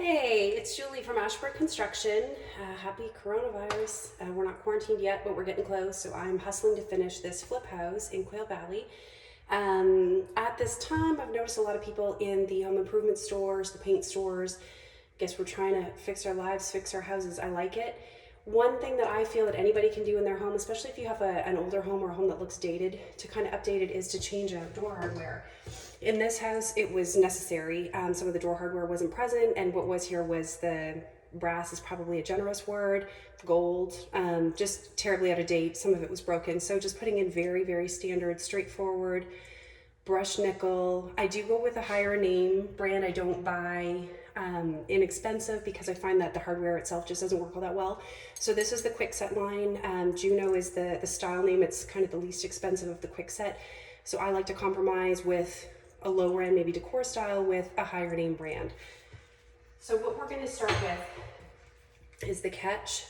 Hey, it's Julie from Ashbrook Construction. Happy coronavirus. We're not quarantined yet, but we're getting close, so I'm hustling to finish this flip house in Quail Valley. At this time, I've noticed a lot of people in the home improvement stores, the paint stores. Guess we're trying to fix our lives, fix our houses. I like it. One thing that I feel that anybody can do in their home, especially if you have an older home or a home that looks dated, to kind of update it is to change out door hardware. In this house, it was necessary. Some of the door hardware wasn't present, and what was here was the brass is probably a generous word, gold, just terribly out of date. Some of it was broken. So just putting in very, very standard, straightforward brushed nickel. I do go with a higher name brand. I don't buy inexpensive because I find that the hardware itself just doesn't work all that well. So this is the Kwikset line. Juno is the style name. It's kind of the least expensive of the Kwikset. So I like to compromise with a lower end, maybe decor style, with a higher name brand. So what we're going to start with is the catch.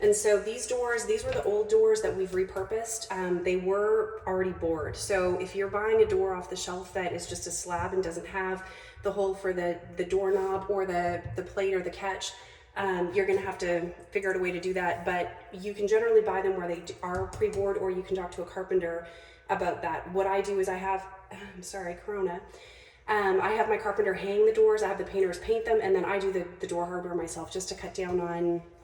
And so these doors, these were the old doors that we've repurposed. They were already bored. So if you're buying a door off the shelf that is just a slab and doesn't have the hole for the doorknob or the plate or the catch, you're gonna have to figure out a way to do that. But you can generally buy them where they are pre-bored, or you can talk to a carpenter about that. What I do is I have, I have my carpenter hang the doors, I have the painters paint them, and then I do the door hardware myself just to cut down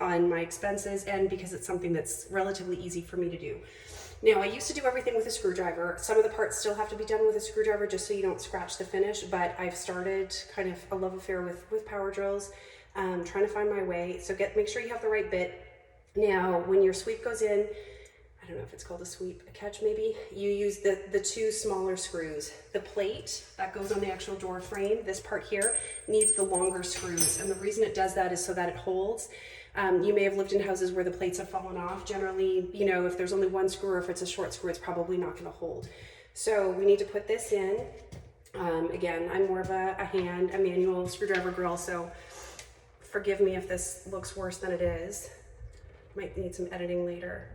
on my expenses, and because it's something that's relatively easy for me to do. Now, I used to do everything with a screwdriver. Some of the parts still have to be done with a screwdriver just so you don't scratch the finish, but I've started kind of a love affair with power drills, trying to find my way. So make sure you have the right bit. Now, when your sweep goes in, I don't know if it's called a sweep, a catch maybe, you use the two smaller screws. The plate that goes on the actual door frame, this part here, needs the longer screws. And the reason it does that is so that it holds. You may have lived in houses where the plates have fallen off. Generally, you know, if there's only one screw or if it's a short screw, it's probably not gonna hold. So we need to put this in. Again, I'm more of a manual screwdriver girl, so forgive me if this looks worse than it is. Might need some editing later.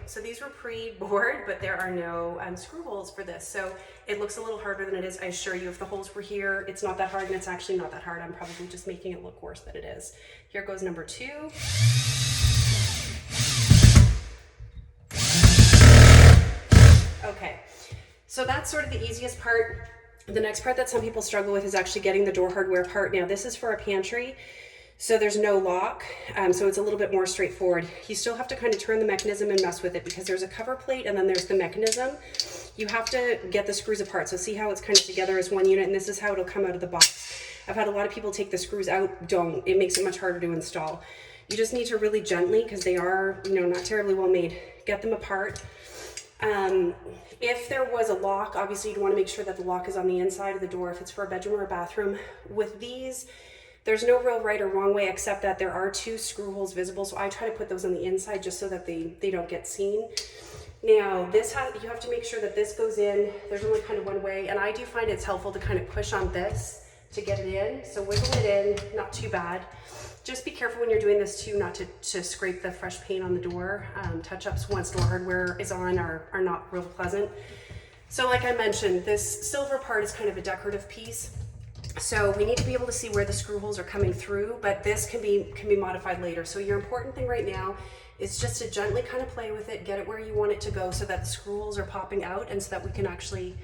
So these were pre-bored, but there are no screw holes for this. So it looks a little harder than it is. I assure you, if the holes were here, it's not that hard, and it's actually not that hard. I'm probably just making it look worse than it is. Here goes number 2. Okay, so that's sort of the easiest part. The next part that some people struggle with is actually getting the door hardware part. Now, this is for a pantry. So there's no lock, so it's a little bit more straightforward. You still have to kind of turn the mechanism and mess with it because there's a cover plate and then there's the mechanism. You have to get the screws apart. So see how it's kind of together as one unit, and this is how it'll come out of the box. I've had a lot of people take the screws out. Don't. It makes it much harder to install. You just need to really gently, because they are, you know, not terribly well made, get them apart. If there was a lock, obviously you'd want to make sure that the lock is on the inside of the door if it's for a bedroom or a bathroom. With these, there's no real right or wrong way, except that there are 2 screw holes visible, so I try to put those on the inside just so that they don't get seen. Now, you have to make sure that this goes in. There's only kind of one way, and I do find it's helpful to kind of push on this to get it in. So wiggle it in, not too bad. Just be careful when you're doing this too, not to scrape the fresh paint on the door. Touch-ups once door hardware is on are not real pleasant. So like I mentioned, this silver part is kind of a decorative piece. So we need to be able to see where the screw holes are coming through, but this can be modified later. So your important thing right now is just to gently kind of play with it, get it where you want it to go so that the screw holes are popping out and so that we can actually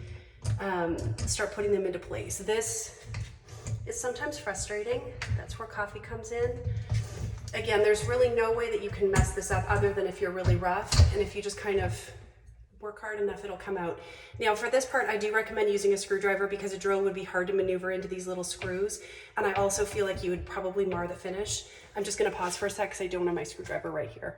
start putting them into place. This is sometimes frustrating. That's where coffee comes in. Again, there's really no way that you can mess this up other than if you're really rough, and if you just kind of work hard enough, it'll come out. Now for this part, I do recommend using a screwdriver because a drill would be hard to maneuver into these little screws, and I also feel like you would probably mar the finish. I'm just gonna pause for a sec because I don't have my screwdriver right here.